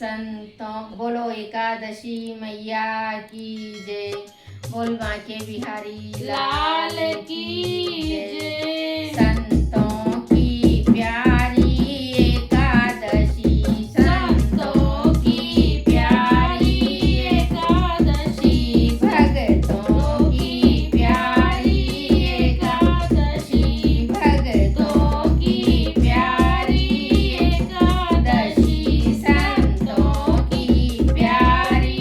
संतों बोलो एकादशी मैया की जय। बोल बांके बिहारी लाल की जय। संतों की प्यारी एकादशी, संतों की प्यारी एकादशी, भक्तों की प्यारी एकादशी, भक्तों की प्यारी एकादशी, संतों की प्यारी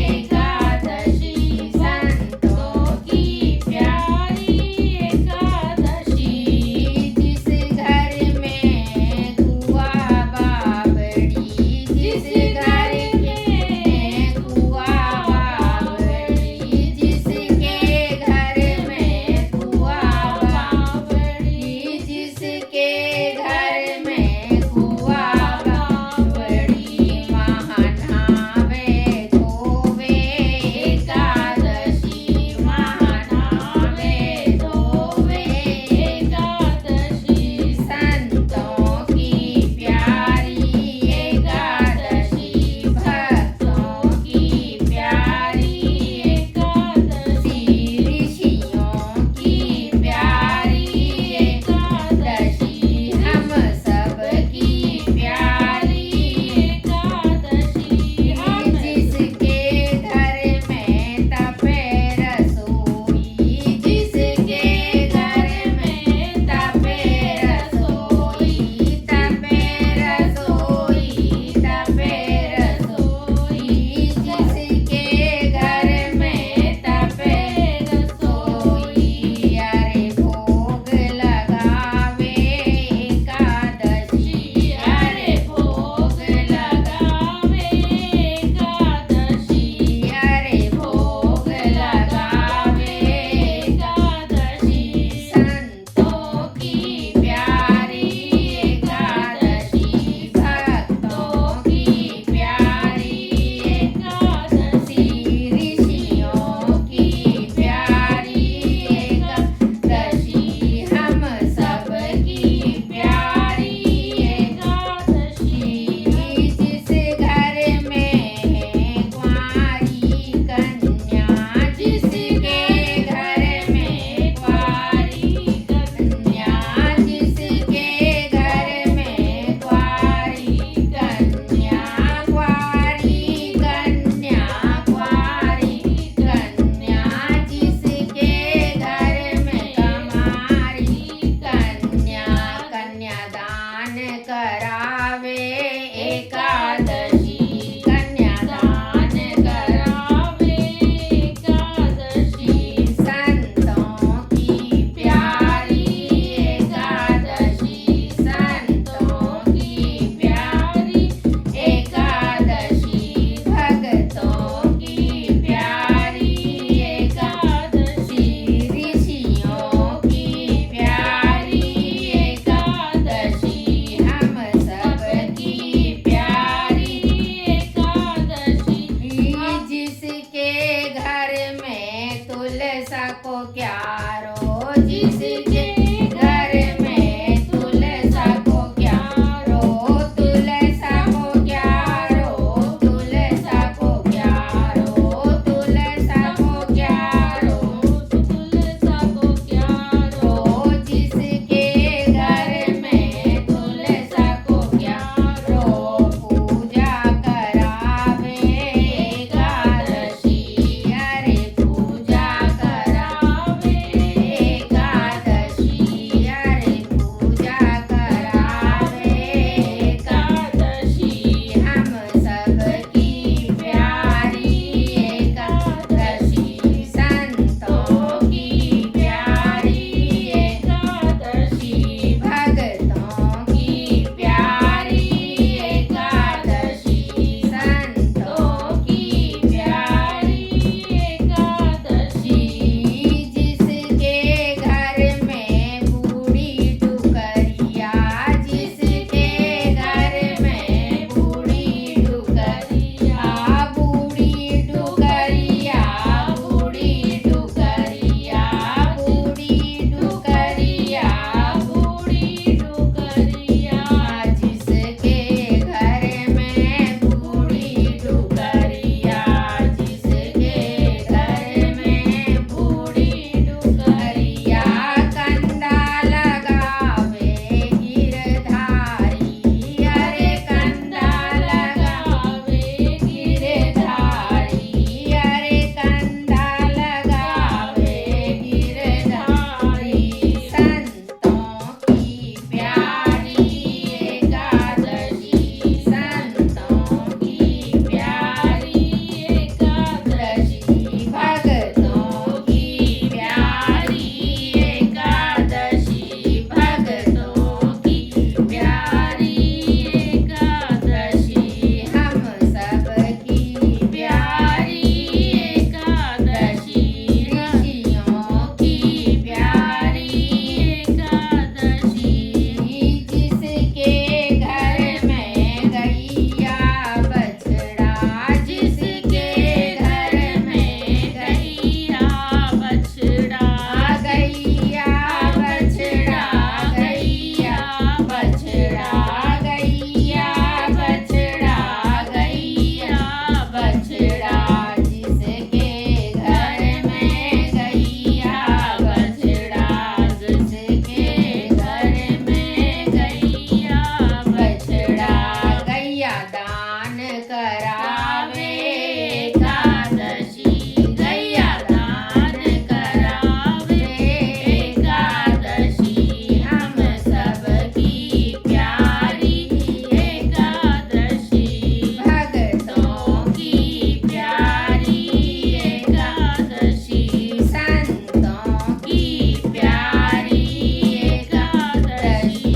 एकादशी, संतों की प्यारी एकादशी। दान करावे एकादशी गैया दान करावे एकादशी हम सबकी प्यारी एकादशी भगतों की प्यारी एकादशी संतों की प्यारी एकादशी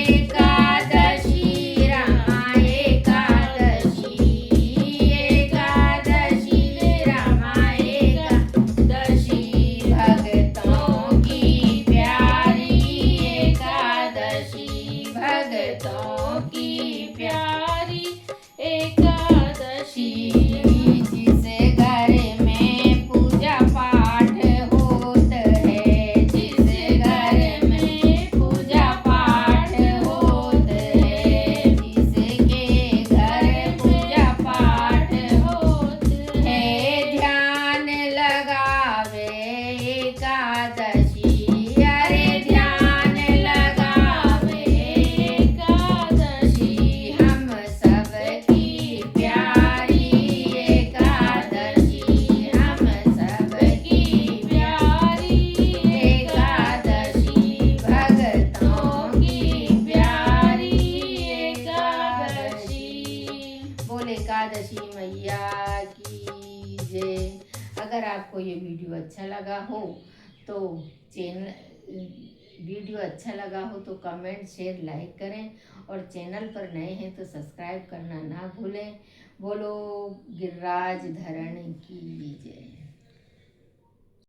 एकादशी रमा एकादशी एकादशी रमा एकादशी भगतों की प्यारी एकादशी भगतों की प्यारी एकादशी जिस घर में पूजा पाठ होत है जिस घर में पूजा पाठ होत है जिसके घर पूजा पाठ होत है ध्यान लगावे एकादशी अरे ध्यान लगावे एकादशी हम सबकी प्यारी एकादशी हम सबकी प्यारी एकादशी भगतों की प्यारी एकादशी बोल एकादशी मैया की जय। अगर आपको ये वीडियो अच्छा लगा हो तो वीडियो अच्छा लगा हो तो कमेंट शेयर लाइक करें और चैनल पर नए हैं तो सब्सक्राइब करना ना भूलें। बोलो गिरिराज धरण की जय।